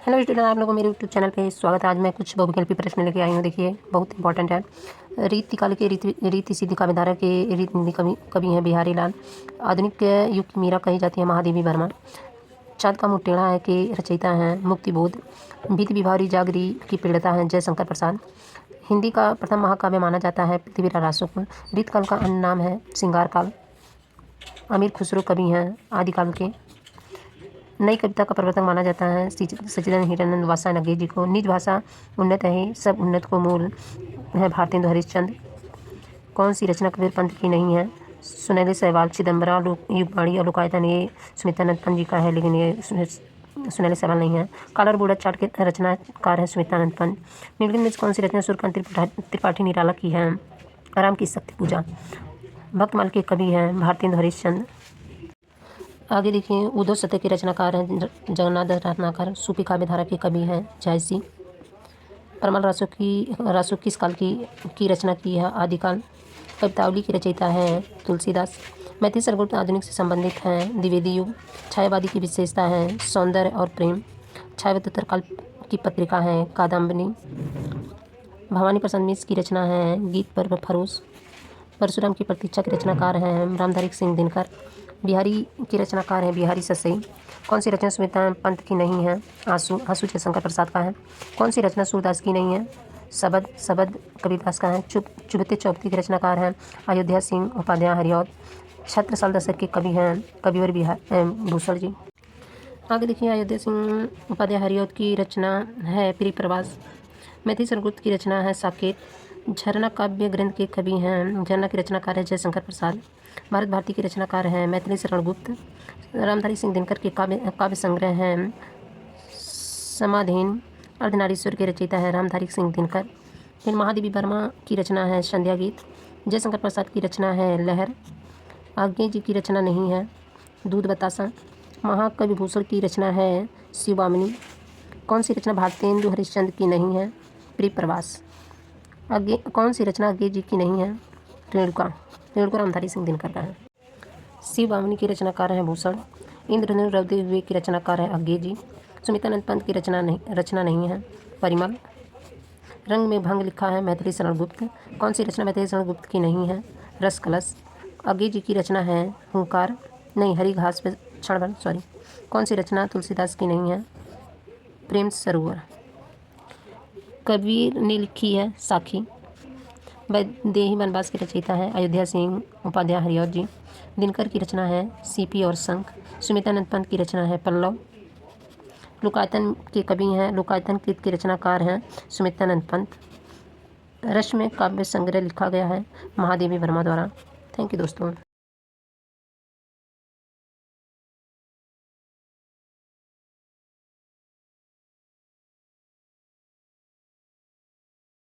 Hello student, आप लोगों को मेरे यूट्यूब चैनल पे स्वागत है। आज मैं कुछ बहुविकल्पी प्रश्न लेके आई हूँ। देखिए, बहुत इंपॉर्टेंट है। रीति काल के रीति सीधी काव्यधारा के रीति हिंदी कवि हैं बिहारी लाल। आधुनिक युग की मीरा कही जाती है महादेवी वर्मा। चाँद का मुँह टेढ़ा है के रचयिता हैं मुक्तिबोध। भीति विभावरी जागरी की पीड़िता हैं जयशंकर प्रसाद। हिंदी का प्रथम महाकाव्य माना जाता है पृथ्वीराज रासो को। रीतकाल का अन्य नाम है श्रृंगार काल। अमीर खुसरो कवि हैं आदिकाल के। नई कविता का प्रवर्तक माना जाता है सच्चिदानंद हिरानंद वात्स्यायन जी को। निज भाषा उन्नत है, सब उन्नत को मूल है भारतेंदु हरिश्चंद्र। कौन सी रचना कबीर पंथ की नहीं है? सुनैले सहवाल, चिदम्बरा, युगवाणी और लोकायतन ये सुमित्रानंद पंत जी का है, लेकिन ये सुनैले सहवाल नहीं है। काला और बूढ़ा चाट के रचनाकार है सुमित्रानंद पंत। निम्नलिखित में कौन सी रचना सूर्यकांत त्रिपाठी निराला की है? आराम की शक्ति पूजा। भक्तमाल के कवि हैं भारतेंदु हरिश्चंद्र। आगे देखिए, उद्धव सत्य के रचनाकार हैं जगन्नाथ रत्नाकर। सूफी काव्यधारा के कवि हैं जायसी। परमल रासो किस काल की रचना की है? आदिकाल। कवितावली की रचयिता है तुलसीदास। मैथिली सरगुप्त आधुनिक से संबंधित हैं द्विवेदी युग। छायावादी की विशेषता है सौंदर्य और प्रेम। छायावाद काल की पत्रिका है कादम्बिनी। भवानी प्रसाद मिश्र की रचना है गीत पर फरोश। परशुराम की प्रतीक्षा के रचनाकार हैं रामधारी सिंह दिनकर। बिहारी के रचनाकार हैं बिहारी ससई। कौन सी रचना सुमित्रानंद पंत की नहीं है? आंसू जयशंकर प्रसाद का है। कौन सी रचना सूरदास की नहीं है? सबद कबीरदास का है। चुभते चौपती के रचनाकार हैं अयोध्या सिंह उपाध्याय हरिऔध। छत्रसाल दशक के कवि हैं कविवर भूषण जी। आगे देखिए, अयोध्या सिंह उपाध्याय हरिऔध की रचना है परिप्रवास। मैथिली सरगुप्त की रचना है साकेत। झरना काव्य ग्रंथ के कवि हैं झरना के रचनाकार है जयशंकर प्रसाद। भारत भारती के रचनाकार हैं मैथिली शरण गुप्त। रामधारी सिंह दिनकर के काव्य संग्रह हैं समाधीन। अर्धनारीश्वर के रचयिता है रामधारी सिंह दिनकर। फिर महादेवी वर्मा की रचना है संध्या गीत। जयशंकर प्रसाद की रचना है लहर। आज्ञे जी की रचना नहीं है दूध बतासा। महाकवि भूषण की रचना है शिवामणि। कौन सी रचना भारतेंदु हरिश्चंद्र की नहीं है? परिप्रवास। कौन सी रचना आज्ञे जी की नहीं है? रेणुका रामधारी सिंह दिनकर का है। शिवामणि की रचनाकार हैं भूषण। इंद्रधनुष रवते हुए की रचनाकार है आज्ञे जी। सुमित्रानंद पंत की रचना नहीं है परिमल। रंग में भंग लिखा है मैथिली शरण गुप्त। कौन सी रचना मैथिली शरण गुप्त की नहीं है? रस कलश। आज्ञे जी की रचना है हुंकार नहीं हरी घास पे क्षणभर सॉरी। कौन सी रचना तुलसीदास की नहीं है? प्रेम सरोवर। कबीर ने लिखी है साखी। वैदेही वनवास के रचयिता है अयोध्या सिंह उपाध्याय हरिऔध जी। दिनकर की रचना है सीपी और शंख। सुमित्रानंद पंत की रचना है पल्लव। लोकायतन के कवि हैं लोकायतन कृत के रचनाकार हैं सुमित्रानंद पंत। रस में काव्य संग्रह लिखा गया है महादेवी वर्मा द्वारा। थैंक यू दोस्तों।